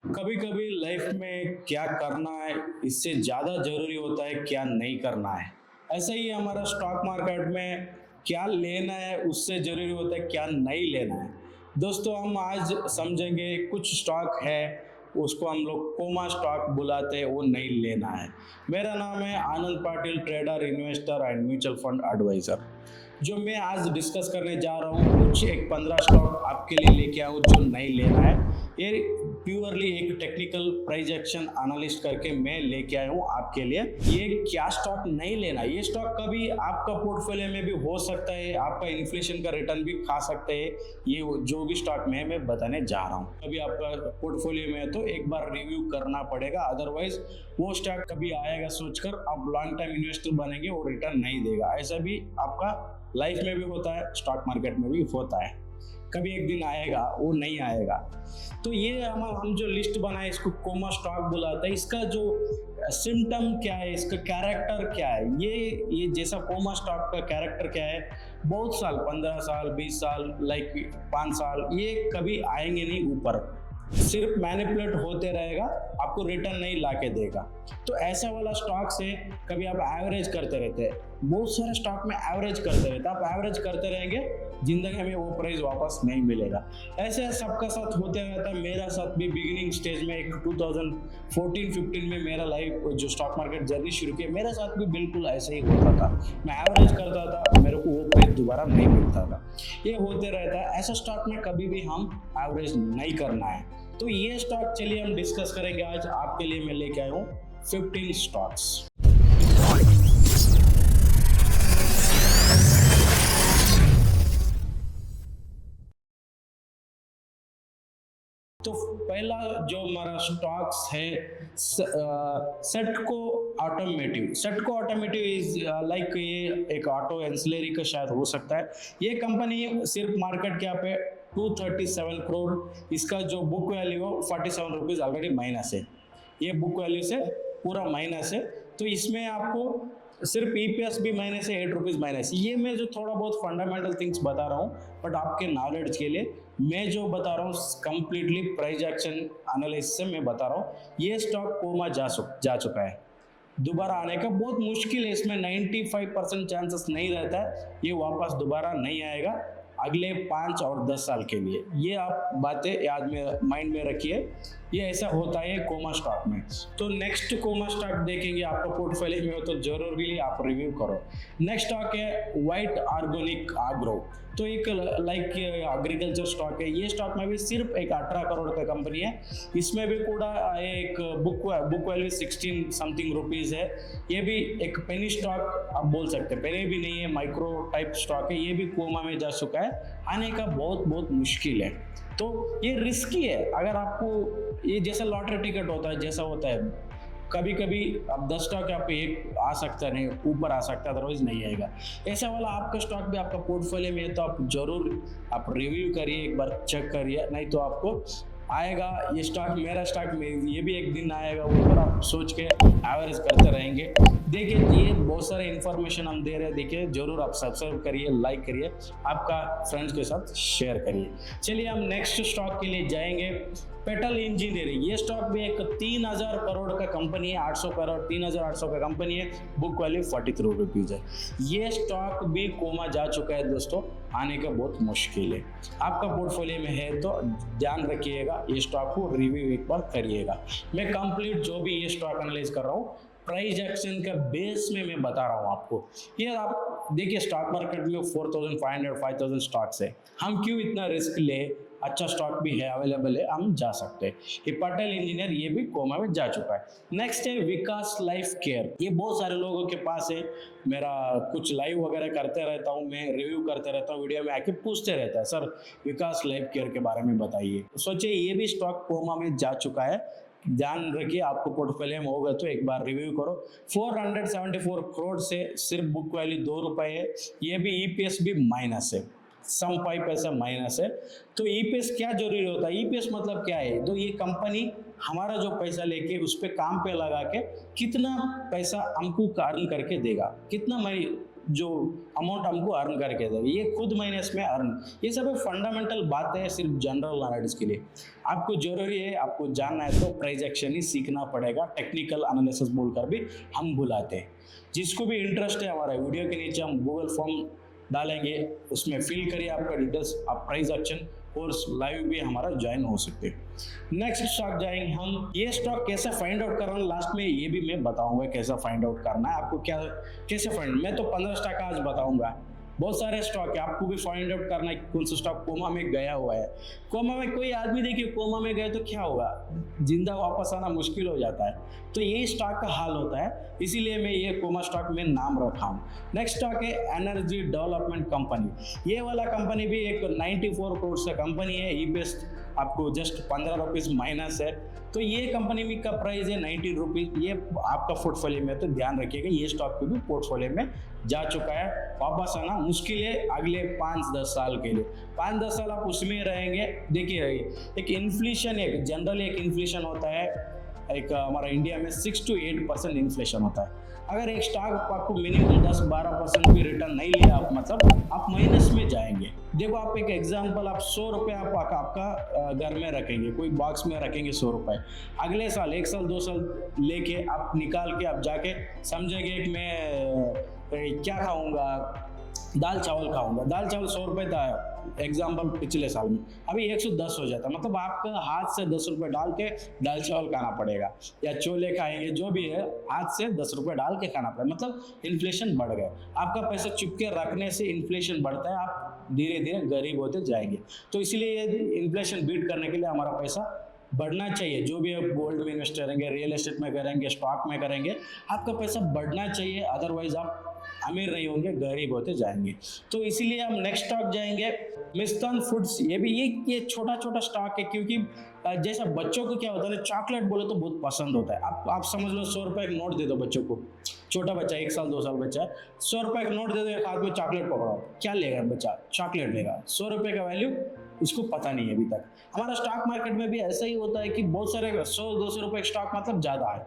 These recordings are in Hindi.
कभी कभी लाइफ में क्या करना है इससे ज़्यादा ज़रूरी होता है क्या नहीं करना है। ऐसा ही हमारा स्टॉक मार्केट में क्या लेना है उससे ज़रूरी होता है क्या नहीं लेना है। दोस्तों, हम आज समझेंगे कुछ स्टॉक है उसको हम लोग कोमा स्टॉक बुलाते हैं, वो नहीं लेना है। मेरा नाम है Anand Patil, trader, investor and mutual fund adviser. जो मैं आज डिस्कस करने जा रहा हूँ कुछ एक 15 स्टॉक आपके लिए लेके आऊँ जो नहीं लेना है। ये प्योरली एक टेक्निकल प्राइस एक्शन एनालिस्ट करके मैं लेके आया हूँ आपके लिए। ये क्या स्टॉक नहीं लेना, ये स्टॉक कभी आपका पोर्टफोलियो में भी हो सकता है, आपका इन्फ्लेशन का रिटर्न भी खा सकते हैं। ये जो भी स्टॉक मैं बताने जा रहा हूँ, कभी आपका पोर्टफोलियो में है तो एक बार रिव्यू करना पड़ेगा, अदरवाइज वो स्टॉक कभी आएगा सोचकर आप लॉन्ग टाइम इन्वेस्टर बनेंगे, वो रिटर्न नहीं देगा। ऐसा भी आपका लाइफ में भी होता है, स्टॉक मार्केट में भी होता है। कभी एक दिन आएगा, वो नहीं आएगा। तो ये हम जो लिस्ट बनाए इसको कोमा स्टॉक बुलाते हैं। इसका जो सिम्टम क्या है, इसका कैरेक्टर क्या है, ये जैसा कोमा स्टॉक का कैरेक्टर क्या है, बहुत साल 15 साल 20 साल लाइक 5 साल ये कभी आएंगे नहीं ऊपर, सिर्फ मैनिपुलेट होते रहेगा, आपको रिटर्न नहीं ला के देगा। तो ऐसा वाला स्टॉक से कभी आप एवरेज करते रहते हैं, बहुत सारे स्टॉक में एवरेज करते रहते हैं, आप एवरेज करते रहेंगे, जिंदगी में वो प्राइस वापस नहीं मिलेगा। ऐसे सबका साथ होते रहता है। मेरा साथ भी बिगिनिंग स्टेज में एक 2014-15 में मेरा लाइफ जो स्टॉक मार्केट जर्नी शुरू की, मेरे साथ भी बिल्कुल ऐसे ही होता था। मैं एवरेज करता था, मेरे को वो प्राइस दोबारा नहीं मिलता था। ये होते रहता है। ऐसा स्टॉक में कभी भी हम एवरेज नहीं करना है। तो ये स्टॉक चलिए हम डिस्कस करेंगे आज। आपके लिए मैं लेके आया हूँ 15 स्टॉक्स। तो पहला जो हमारा स्टॉक्स है सेटको ऑटोमेटिव। सेटको ऑटोमेटिव इज लाइक ये एक ऑटो एंसिलरी का शायद हो सकता है। ये कंपनी सिर्फ मार्केट कैप है 237 करोड़। इसका जो बुक वैल्यू है 47 रुपीज़ ऑलरेडी माइनस है। ये बुक वैल्यू से पूरा माइनस है। तो इसमें आपको सिर्फ ईपीएस भी माइनस है, 8 रुपीज़ माइनस। ये मैं जो थोड़ा बहुत फंडामेंटल थिंग्स बता रहा हूँ, बट आपके नॉलेज के लिए मैं जो बता रहा हूँ कंप्लीटली प्राइस एक्शन एनालिसिस से मैं बता रहा हूँ। ये स्टॉक कोमा जा चुका है, दोबारा आने का बहुत मुश्किल है। इसमें 95% चांसेस नहीं रहता है ये वापस दोबारा नहीं आएगा अगले 5 और 10 साल के लिए। ये आप बातें याद में माइंड में रखिए, ये ऐसा होता है कोमा स्टॉक में। तो नेक्स्ट कोमा स्टॉक देखेंगे, आपका पोर्टफोलियो में हो तो जरूरी आप रिव्यू करो। नेक्स्ट स्टॉक है वाइट ऑर्गेनिक एग्रो। तो एक लाइक एग्रीकल्चर स्टॉक है। ये स्टॉक में भी सिर्फ एक 18 करोड़ का कंपनी है। इसमें भी पूरा एक बुक वैल्यू 16 समथिंग रुपीज़ है। ये भी एक पेनी स्टॉक आप बोल सकते हैं, पेनी भी नहीं है, माइक्रो टाइप स्टॉक है। ये भी कोमा में जा चुका है, आने का बहुत मुश्किल है। तो ये रिस्की है। अगर आपको ये जैसा लॉटरी टिकट होता है, जैसा होता है, कभी कभी अब 10 स्टॉक आप एक आ सकता है, नहीं ऊपर आ सकता है, अदरवाइज नहीं आएगा। ऐसा वाला आपका स्टॉक भी आपका पोर्टफोलियो में है तो आप जरूर आप रिव्यू करिए, एक बार चेक करिए, नहीं तो आपको आएगा ये स्टॉक, मेरा स्टॉक में ये भी एक दिन आएगा, ऊपर आप सोच के एवरेज करते रहेंगे। देखिए ये बहुत सारे इन्फॉर्मेशन हम दे रहे हैं, देखिए जरूर आप सब्सक्राइब करिए, लाइक करिए, आपका फ्रेंड्स के साथ शेयर करिए। चलिए हम नेक्स्ट स्टॉक के लिए जाएंगे। Petal engineering. ये स्टॉक भी एक 3000 करोड़ का कंपनी है, 800 करोड़ 3800 का कंपनी है, बुक वैल्यू 43 रुपीज़ है। ये स्टॉक भी कोमा जा चुका है दोस्तों, आने का बहुत मुश्किल है। आपका पोर्टफोलियो में है तो ध्यान रखिएगा, ये स्टॉक को रिव्यू एक बार करिएगा। मैं कंप्लीट जो भी ये स्टॉक एनालाइज कर रहा हूँ प्राइस एक्शन का बेस में मैं बता रहा हूँ आपको। ये आप देखिए स्टॉक मार्केट में 4500 5000 स्टॉक्स है, हम क्यों इतना रिस्क ले, अच्छा स्टॉक भी है, अवेलेबल है, हम जा सकते हैं। ये पटेल इंजीनियर ये भी कोमा में जा चुका है। नेक्स्ट है विकास लाइफ केयर। ये बहुत सारे लोगों के पास है, मेरा कुछ लाइव वगैरह करते रहता हूँ, मैं रिव्यू करते रहता हूँ, वीडियो में आके पूछते रहता है सर विकास लाइफ केयर के बारे में बताइए। सोचिए ये भी स्टॉक कोमा में जा चुका है। ध्यान रखिए, आपको पोर्टफोलियो में होगा तो एक बार रिव्यू करो। 474 करोड़ से सिर्फ बुक वैल्यू 2 रुपए है। ये भी ईपीएस भी माइनस है, सम 5 पैसा माइनस है। तो ईपीएस क्या जरूरी होता है, ईपीएस मतलब क्या है, तो ये कंपनी हमारा जो पैसा लेके उस पर काम पे लगा के कितना पैसा हमको अर्न करके देगा, कितना जो अमाउंट हमको अर्न करके देगा, ये खुद माइनस में अर्न। ये सब फंडामेंटल बातें है सिर्फ जनरल नॉलेज के लिए। आपको जरूरी है, आपको जानना है तो प्राइस एक्शन ही सीखना पड़ेगा। टेक्निकल एनालिसिस बोलकर भी हम बुलाते हैं। जिसको भी इंटरेस्ट है, हमारा वीडियो के नीचे हम गूगल फॉर्म डालेंगे, उसमें फिल करिए आपका डिटेल्स, आप प्राइस एक्शन कोर्स लाइव भी हमारा ज्वाइन हो सकते हैं। नेक्स्ट स्टॉक जाएंगे हम। ये स्टॉक कैसे फाइंड आउट करना, लास्ट में ये भी मैं बताऊंगा कैसा फाइंड आउट करना है आपको, क्या कैसे फाइंड। मैं तो 15 स्टॉक आज बताऊंगा, बहुत सारे स्टॉक है, आपको भी फाइंड आउट करना है कौन सा स्टॉक कोमा में गया हुआ है। कोमा में कोई आदमी देखिए कोमा में गए तो क्या होगा, जिंदा वापस आना मुश्किल हो जाता है। तो ये स्टॉक का हाल होता है, इसीलिए मैं ये कोमा स्टॉक में नाम रखा हूँ। नेक्स्ट स्टॉक है एनर्जी डेवलपमेंट कंपनी। ये वाला कंपनी भी एक 94 करोड़ का कंपनी है। ईपीएस आपको जस्ट 15 रुपीज़ माइनस है। तो ये कंपनी में का प्राइस है 19 रुपीज़। ये आपका पोर्टफोलियो में, तो ध्यान रखिएगा ये स्टॉक पे भी पोर्टफोलियो में जा चुका है। वापस आना मुश्किल है अगले 5-10 साल के लिए। 5-10 साल आप उसमें रहेंगे। देखिए एक इन्फ्लेशन, एक जनरली एक इन्फ्लेशन होता है, एक हमारा इंडिया में 6 to 8% इन्फ्लेशन होता है। अगर एक स्टॉक आपको मिनिमम 10-12% भी रिटर्न नहीं लिया आप, मतलब आप माइनस में जाएंगे। देखो आप एक एग्जांपल, आप 100 रुपये आपका घर में रखेंगे, कोई बॉक्स में रखेंगे 100 रुपये। अगले साल 1 साल 2 साल लेके आप निकाल के आप जाके समझेंगे कि मैं क्या खाऊंगा, दाल चावल खाऊंगा। दाल चावल 100 रुपये था एग्जाम्पल पिछले साल में, अभी 110 हो जाता। मतलब आपका हाथ से 10 रुपये डाल के दाल चावल खाना पड़ेगा, या छोले खाएंगे, जो भी है हाथ से 10 रुपये डाल के खाना पड़ेगा। मतलब इन्फ्लेशन बढ़ गया। आपका पैसा चुपके रखने से इन्फ्लेशन बढ़ता है, आप धीरे धीरे गरीब होते जाएंगे। तो इसलिए इन्फ्लेशन बीट करने के लिए हमारा पैसा बढ़ना चाहिए। जो भी आप गोल्ड में इन्वेस्ट करेंगे, रियल एस्टेट में करेंगे, स्टॉक में करेंगे, आपका पैसा बढ़ना चाहिए, अदरवाइज आप अमीर नहीं होंगे, गरीब होते जाएंगे। तो इसीलिए हम नेक्स्ट स्टॉक जाएंगे मिस्तान फूड्स। ये भी ये छोटा छोटा स्टॉक है, क्योंकि जैसा बच्चों को क्या होता है ना, चॉकलेट बोले तो बहुत पसंद होता है। आप समझ लो 100 रुपये का नोट दे दो बच्चों को, छोटा बच्चा 1 साल 2 साल बच्चा है, 100 रुपये का नोट दे दो, एक हाथ में चॉकलेट पकड़ाओ, क्या लेगा बच्चा? चॉकलेट लेगा। 100 रुपये का वैल्यू उसको पता नहीं है अभी तक। हमारा स्टॉक मार्केट में भी ऐसा ही होता है कि बहुत सारे 100-200 रुपये स्टॉक मतलब ज़्यादा है,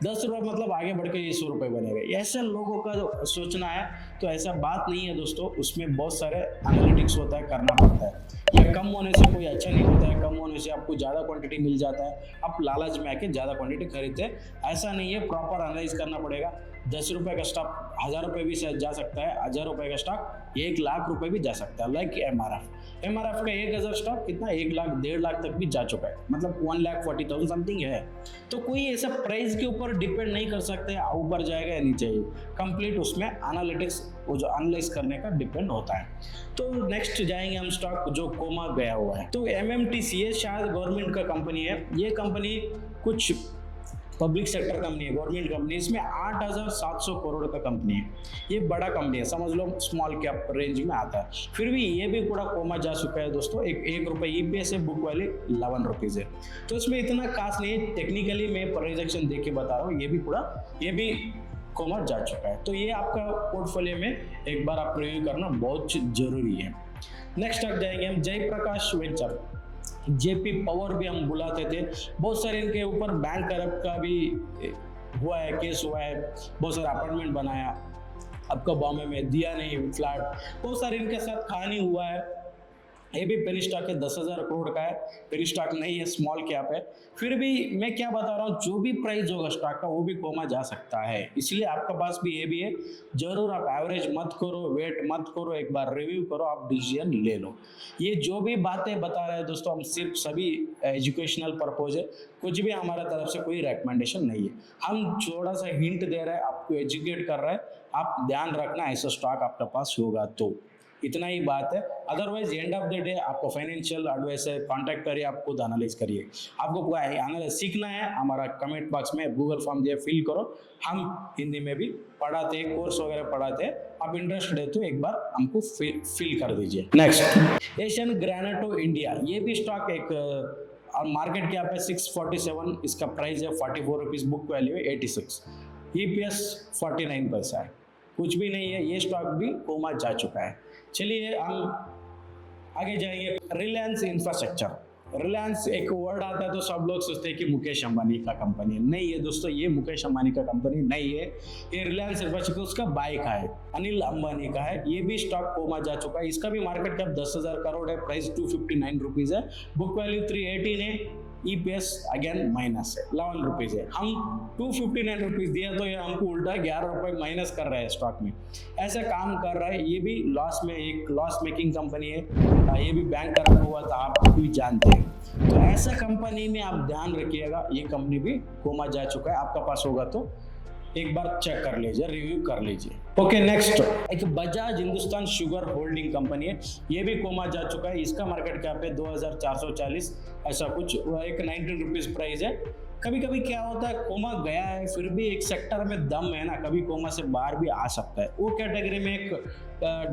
10 रुपये मतलब आगे बढ़ के ये 100 रुपये बनेगा। ऐसे लोगों का जो सोचना है, तो ऐसा बात नहीं है दोस्तों। उसमें बहुत सारे एनालिटिक्स होता है, करना पड़ता है। या कम होने से कोई अच्छा नहीं होता है, कम होने से आपको ज़्यादा क्वांटिटी मिल जाता है, आप लालच में आके ज़्यादा क्वांटिटी खरीदते हैं, ऐसा नहीं है। प्रॉपर एनालाइज करना पड़ेगा। 10 रुपये का स्टॉक 1000 रुपये भी जा सकता है, 1000 रुपये का स्टॉक 1 लाख रुपये भी जा सकता है। लाइक एमआरएफ का 1000 स्टॉक कितना 1 लाख 1.5 लाख तक भी जा चुका है, मतलब 1,40,000 समथिंग है। तो कोई ऐसा प्राइस के ऊपर डिपेंड नहीं कर सकते ऊपर जाएगा या नीचे जाएगा। कंप्लीट उसमें एनालिटिक्स, वो जो एनालाइज करने का डिपेंड होता है। तो नेक्स्ट जाएंगे हम स्टॉक जो कोमा गया हुआ है। तो एमएमटीसी, ये शायद गवर्नमेंट का कंपनी है। ये कंपनी कुछ पब्लिक सेक्टर कंपनी है, गवर्नमेंट कंपनी। इसमें 8,700 करोड़ का कंपनी है। ये बड़ा कंपनी है, समझ लो स्मॉल कैप रेंज में आता है। फिर भी ये भी पूरा कोमा जा चुका है दोस्तों। एक रुपये ईपीएस है, बुक वैल्यू 11 रुपीज़ है। तो इसमें इतना खास नहीं है। टेक्निकली मैं प्रोजेक्शन देख के बता रहा हूँ, ये भी कोमा जा चुका है। तो ये आपका पोर्टफोलियो में एक बार आप रिव्यू करना बहुत जरूरी है। नेक्स्ट आप जाएंगे हम जयप्रकाश वेंचर, जेपी पावर भी हम बुलाते थे। बहुत सारे इनके ऊपर बैंक करप्ट का भी हुआ है, केस हुआ है। बहुत सारे अपार्टमेंट बनाया, आपका बॉम्बे में दिया नहीं फ्लैट, बहुत सारे इनके साथ कहानी हुआ है। ये भी पेनी स्टॉक है, 10,000 करोड़ का है। पेनी स्टॉक नहीं है, स्मॉल कैप है। फिर भी मैं क्या बता रहा हूँ, जो भी प्राइस होगा स्टॉक का वो भी कोमा जा सकता है। इसलिए आपका पास भी ये भी है। जरूर आप एवरेज मत करो, वेट मत करो, एक बार रिव्यू करो, आप डिसीजन ले लो। ये जो भी बातें बता रहे हैं दोस्तों, हम सिर्फ सभी एजुकेशनल पर्पज है, कुछ भी हमारा तरफ से कोई रिकमेंडेशन नहीं है। हम थोड़ा सा हिंट दे रहे हैं, आपको एजुकेट कर रहे हैं। आप ध्यान रखना, ऐसा स्टॉक आपके पास होगा तो इतना ही बात है। Otherwise end of the day आपको फाइनेंशियल एडवाइजर कांटेक्ट करिए, आप खुद एनालाइज करिए। आपको एनालाइज सीखना है, हमारा कमेंट बॉक्स में गूगल फॉर्म दिए, फिल करो। हम हिंदी में भी पढ़ाते हैं, कोर्स वगैरह पढ़ाते हैं। आप इंटरेस्टेड है तो एक बार हमको फिल कर दीजिए। नेक्स्ट एशियन ग्रेनाइट इंडिया, ये भी स्टॉक एक और मार्केट कैप है 647, इसका प्राइस है 44 रुपीज़, बुक वैल्यू है 86, ईपीएस 49 पैसा है, कुछ भी नहीं है। ये स्टॉक भी कोमा जा चुका है। चलिए हम आगे जाएंगे। रिलायंस इंफ्रास्ट्रक्चर, रिलायंस एक वर्ड आता है तो सब लोग सोचते हैं कि मुकेश अंबानी का कंपनी है। नहीं है दोस्तों, ये मुकेश अंबानी का कंपनी नहीं है। ये रिलायंस इंफ्रास्ट्रक्चर उसका बाय का है, अनिल अंबानी का है। ये भी स्टॉक कोमा जा चुका है। इसका भी मार्केट कैप 10,000 करोड़ है, प्राइस 259 रुपीज है, बुक वैल्यू 318 है, EPS अगेन माइनस है, 11 रुपीज है। हम 259 रुपीज दिया तो ये हमको उल्टा 11 रुपए माइनस कर रहा है स्टॉक में। ऐसा काम कर रहा है। ये भी लॉस में, एक लॉस मेकिंग कंपनी है। ये भी बैंक खराब हुआ था, आप भी जानते हैं। तो ऐसा कंपनी में आप ध्यान रखिएगा, ये कंपनी भी कोमा जा चुका है। आपका पास होगा तो एक बार चेक कर लीजिए, रिव्यू कर लीजिए। ओके, नेक्स्ट एक Bajaj Hindustan sugar holding company है। ये भी कोमा जा चुका है। इसका मार्केट कैप है 2440 ऐसा कुछ, एक 19 रुपीज प्राइस है। कभी कभी क्या होता है, कोमा गया है फिर भी एक सेक्टर में दम है ना, कभी कोमा से बाहर भी आ सकता है। वो कैटेगरी में एक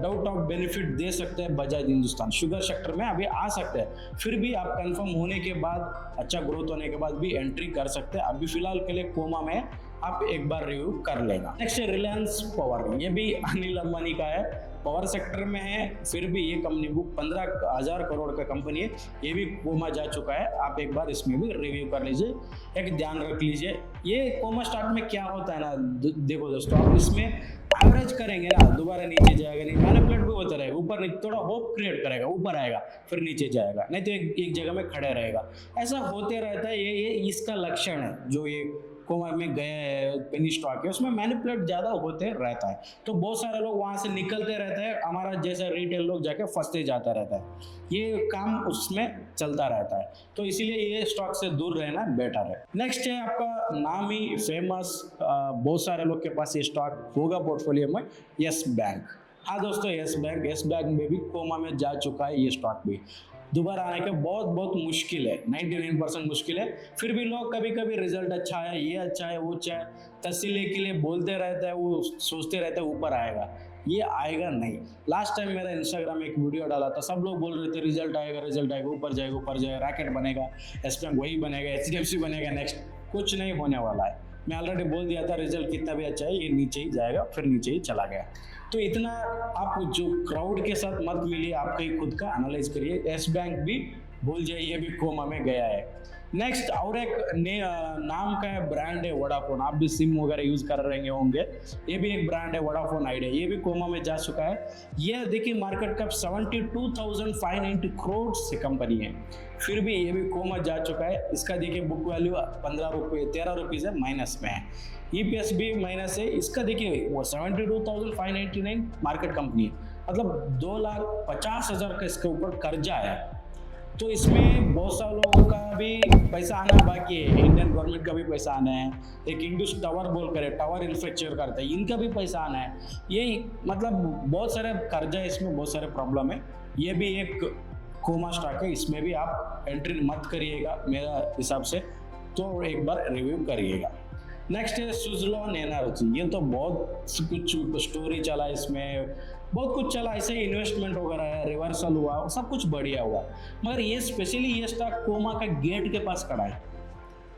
डाउट ऑफ बेनिफिट दे सकते हैं बजाज हिंदुस्तान शुगर सेक्टर में, अभी आ सकते हैं। फिर भी आप कंफर्म होने के बाद, अच्छा ग्रोथ होने के बाद भी एंट्री कर सकते हैं। अभी फिलहाल के लिए कोमा में आप एक बार रिव्यू कर लेना। नेक्स्ट है रिलायंस पावर। ये भी अनिल अंबानी का है, पावर सेक्टर में है। फिर भी ये कंपनी बुक 15,000 करोड़ का कंपनी है। ये भी कोमा जा चुका है। आप एक बार इसमें भी रिव्यू कर लीजिए, एक ध्यान रख लीजिए। ये कोमा स्टॉक में क्या होता है ना, देखो दोस्तों, आप इसमें एवरेज करेंगे ना, दोबारा नीचे जाएगा नहीं, मैनिपुलेट भी होता रहेगा, ऊपर नीचे थोड़ा होप क्रिएट करेगा, ऊपर आएगा फिर नीचे जाएगा, नहीं तो एक जगह में खड़े रहेगा। ऐसा होते रहता है। ये इसका लक्षण है। जो ये कोमा में गया है, पेनी स्टॉक है, उसमें मैनिपुलेट ज़्यादा होते रहता है। तो बहुत सारे लोग वहाँ से निकलते रहते हैं, हमारा जैसा रिटेल लोग जाके फंसते जाता रहता है। ये काम उसमें चलता रहता है, तो इसीलिए ये स्टॉक से दूर रहना बेटर है। नेक्स्ट है आपका नाम ही फेमस, बहुत सारे लोग के पास ये स्टॉक होगा पोर्टफोलियो में, यस बैंक। हाँ दोस्तों, यस बैंक में भी कोमा में जा चुका है। ये स्टॉक भी दोबारा आने का बहुत मुश्किल है, 99% मुश्किल है। फिर भी लोग कभी कभी रिजल्ट अच्छा है, ये अच्छा है, वो अच्छा है, तसल्ली के लिए बोलते रहते हैं, वो सोचते रहते हैं ऊपर आएगा। ये आएगा नहीं। लास्ट टाइम मेरा इंस्टाग्राम में एक वीडियो डाला था, सब लोग बोल रहे थे रिजल्ट आएगा, ऊपर जाएगा, रैकेट बनेगा, एस बैंक वही बनेगा, HDFC बनेगा नेक्स्ट। कुछ नहीं होने वाला है। मैं ऑलरेडी बोल दिया था, रिजल्ट कितना भी अच्छा है ये नीचे ही जाएगा, फिर नीचे ही चला गया। तो इतना आप जो क्राउड के साथ मत मिलिए, आप कहीं खुद का एनालाइज करिए। एस बैंक भी भूल जाइए, ये भी कोमा में गया है। नेक्स्ट और एक नाम का है, ब्रांड है वोडाफोन। आप भी सिम वगैरह यूज कर रहे होंगे, ये भी एक ब्रांड है वोडाफोन आइडिया। ये भी कोमा में जा चुका है। ये देखिए मार्केट कैप 72,590 करोड़ से कंपनी है, फिर भी ये भी कोमा जा चुका है। इसका देखिए बुक वैल्यू 13 रुपीज है, माइनस में है। EPS भी माइनस है। इसका देखिए वो 72,599 मार्केट कंपनी है, मतलब 2,50,000 का इसके ऊपर कर्जा है। तो इसमें बहुत सारे लोगों का भी पैसा आना बाकी है। इंडियन गवर्नमेंट का भी पैसा आना है। एक इंडस टावर बोल कर टावर इंफ्रास्ट्रक्चर करता है, इनका भी पैसा आना है। ये मतलब बहुत सारे कर्जा है, इसमें बहुत सारे प्रॉब्लम है। ये भी एक कोमा स्टॉक है, इसमें भी आप एंट्री मत करिएगा मेरा हिसाब से, तो एक बार रिव्यू करिएगा। नेक्स्ट है सुजलॉन एनर्जी। ये तो बहुत कुछ स्टोरी चला, इसमें बहुत कुछ चला, ऐसे इन्वेस्टमेंट वगैरह है, रिवर्सल हुआ, सब कुछ बढ़िया हुआ। मगर ये स्पेशली ये स्टॉक कोमा का गेट के पास खड़ा है,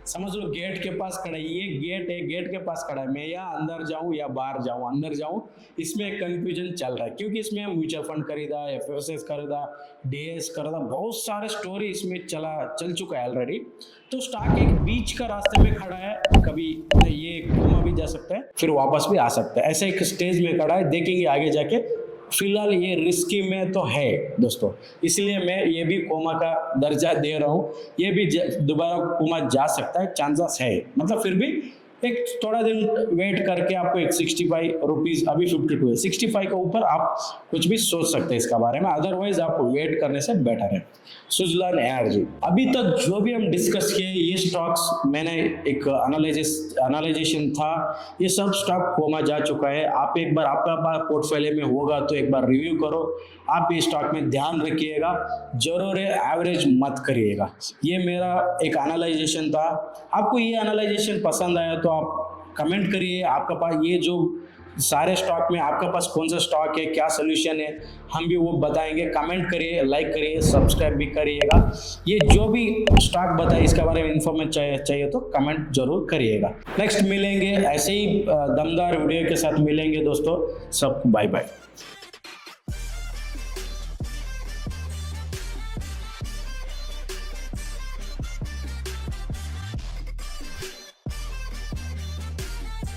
समझ लो गेट के पास खड़ा है। ये गेट है, गेट के पास खड़ा है। मैं या अंदर जाऊं या बाहर जाऊं, अंदर जाऊं, इसमें एक कंफ्यूजन चल रहा है, क्योंकि इसमें म्यूचुअल फंड खरीदा, FSS खरीदा, DS खरीदा, बहुत सारे स्टोरी इसमें चल चुका है ऑलरेडी। तो स्टॉक एक बीच का रास्ते में खड़ा है, कभी ये कोमा भी जा सकता है, फिर वापस भी आ सकता है, ऐसे एक स्टेज में खड़ा है। देखेंगे आगे जाके। फिलहाल ये रिस्की में तो है दोस्तों, इसलिए मैं ये भी कोमा का दर्जा दे रहा हूँ। ये भी दोबारा कोमा जा सकता है, चांसेस है। मतलब फिर भी एक थोड़ा दिन वेट करके आपको एक 65 रुपीज, अभी 52 है, 65 के ऊपर आप कुछ भी सोच सकते हैं इसका बारे में। अदरवाइज आप वेट करने से बेटर है। सुजलॉन एनर्जी, अभी तक जो भी हम डिस्कस किए ये स्टॉक्स, मैंने एक एनालिजेशन था, ये सब स्टॉक कोमा जा चुका है। आप एक बार आपका पोर्टफोलियो में होगा तो एक बार रिव्यू करो। आप ये स्टॉक में ध्यान रखिएगा, जरूर है एवरेज मत करिएगा। ये मेरा एक एनालाइजेशन था। आपको ये एनालाइजेशन पसंद आया तो आप कमेंट करिए, आपका पास ये जो सारे स्टॉक में आपका पास कौन सा स्टॉक है, क्या सोल्यूशन है, हम भी वो बताएंगे। कमेंट करिए, लाइक करिए, सब्सक्राइब भी करिएगा। ये जो भी स्टॉक बताए इसके बारे में इन्फॉर्मेशन चाहिए तो कमेंट जरूर करिएगा। नेक्स्ट मिलेंगे ऐसे ही दमदार वीडियो के साथ मिलेंगे दोस्तों। सबको बाय बाय।